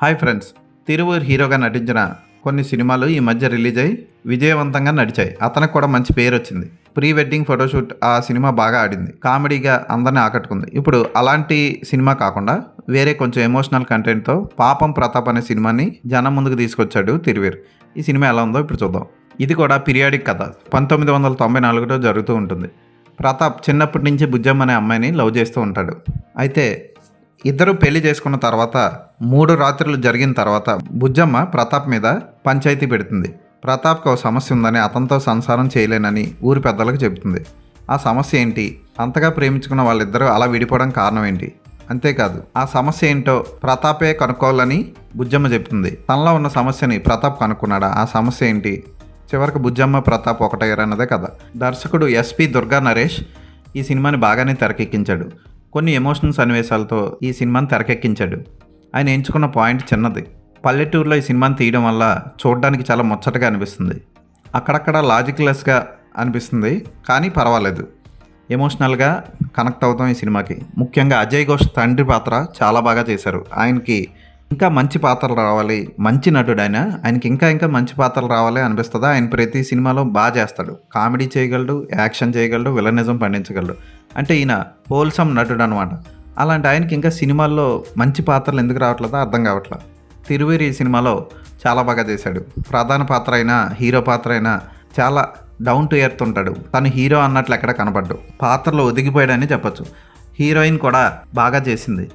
Hi friends, Tiruvuru హీరోగా నటించిన కొన్ని సినిమాలు ఈ మధ్య రిలీజ్ అయ్యి విజయవంతంగా నడిచాయి. అతనికి కూడా మంచి పేరు వచ్చింది. ప్రీ వెడ్డింగ్ ఫోటోషూట్ ఆ సినిమా బాగా ఆడింది. కామెడీగా అందరిని ఆకట్టుకుంది. ఇప్పుడు అలాంటి సినిమా కాకుండా వేరే కొంచెం ఎమోషనల్ కంటెంట్తో పాపం ప్రతాప్ అనే సినిమాని జనం ముందుకు తీసుకొచ్చాడు తిరువీర్. ఈ సినిమా ఎలా ఉందో ఇప్పుడు చూద్దాం. ఇది కూడా పీరియాడిక్ కథ. 1994లో జరుగుతూ ఉంటుంది. ప్రతాప్ చిన్నప్పటి నుంచి బుజ్జమ్మ అనే అమ్మాయిని లవ్ చేస్తూ ఉంటాడు. అయితే ఇద్దరు పెళ్లి చేసుకున్న తర్వాత 3 రాత్రులు జరిగిన తర్వాత బుజ్జమ్మ ప్రతాప్ మీద పంచాయతీ పెడుతుంది. ప్రతాప్కి ఒక సమస్య ఉందని, అతనితో సంసారం చేయలేనని ఊరి పెద్దలకు చెబుతుంది. ఆ సమస్య ఏంటి, అంతగా ప్రేమించుకున్న వాళ్ళిద్దరూ అలా విడిపోవడం కారణం ఏంటి, అంతేకాదు ఆ సమస్య ఏంటో ప్రతాపే కనుక్కోవాలని బుజ్జమ్మ చెప్తుంది. తనలో ఉన్న సమస్యని ప్రతాప్ కనుక్కున్నాడా, ఆ సమస్య ఏంటి, చివరికి బుజ్జమ్మ ప్రతాప్ ఒకటయ్యారన్నదే కథ. దర్శకుడు ఎస్పి దుర్గా నరేష్ ఈ సినిమాని బాగానే తెరకెక్కించాడు. కొన్ని ఎమోషనల్ సన్నివేశాలతో ఈ సినిమాని తెరకెక్కించాడు. ఆయన ఎంచుకున్న పాయింట్ చిన్నది. పల్లెటూరులో ఈ సినిమాని తీయడం వల్ల చూడడానికి చాలా ముచ్చటగా అనిపిస్తుంది. అక్కడక్కడ లాజిక్లెస్గా అనిపిస్తుంది, కానీ పర్వాలేదు. ఎమోషనల్గా కనెక్ట్ అవుతాం ఈ సినిమాకి. ముఖ్యంగా అజయ్ ఘోష్ తండ్రి పాత్ర చాలా బాగా చేశారు. ఆయనకి ఇంకా మంచి పాత్రలు రావాలి, మంచి నటుడు ఆయనకి ఇంకా మంచి పాత్రలు రావాలి అనిపిస్తుంది. ఆయన ప్రతి సినిమాలో బాగా చేస్తాడు. కామెడీ చేయగలడు, యాక్షన్ చేయగలడు, విలనిజం పండించగలడు. అంటే ఈయన హోల్సమ్ నటుడు అనమాట. అలాంటి ఆయనకి ఇంకా సినిమాల్లో మంచి పాత్రలు ఎందుకు రావట్లేదో అర్థం కావట్లేదు. తిరువీర్ ఈ సినిమాలో చాలా బాగా చేశాడు. ప్రధాన పాత్ర అయినా హీరో పాత్ర అయినా చాలా డౌన్ టు ఎర్త్ ఉంటాడు. తను హీరో అన్నట్లు ఎక్కడ కనపడ్డు. పాత్రలో ఒదిగిపోయాడని చెప్పొచ్చు. హీరోయిన్ కూడా బాగా చేసింది.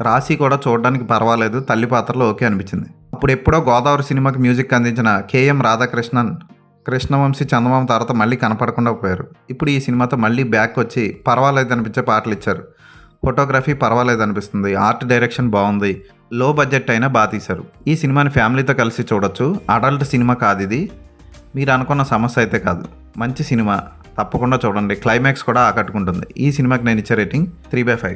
రాశి కూడా చూడడానికి పర్వాలేదు, తల్లి పాత్రలో ఓకే అనిపించింది. అప్పుడు ఎప్పుడో గోదావరి సినిమాకి మ్యూజిక్ అందించిన కేఎం రాధాకృష్ణన్ కృష్ణవంశీ చందమామ తర్వాత మళ్ళీ కనపడకుండా పోయారు. ఇప్పుడు ఈ సినిమాతో మళ్ళీ బ్యాక్ వచ్చి పర్వాలేదు అనిపించే పాటలు ఇచ్చారు. ఫోటోగ్రఫీ పర్వాలేదు అనిపిస్తుంది. ఆర్ట్ డైరెక్షన్ బాగుంది. లో బడ్జెట్ అయినా బాగా తీశారు. ఈ సినిమాని ఫ్యామిలీతో కలిసి చూడొచ్చు. అడల్ట్ సినిమా కాదు ఇది. మీరు అనుకున్న సమస్య అయితే కాదు. మంచి సినిమా, తప్పకుండా చూడండి. క్లైమాక్స్ కూడా ఆకట్టుకుంటుంది. ఈ సినిమాకి నేను ఇచ్చే రేటింగ్ 3/5.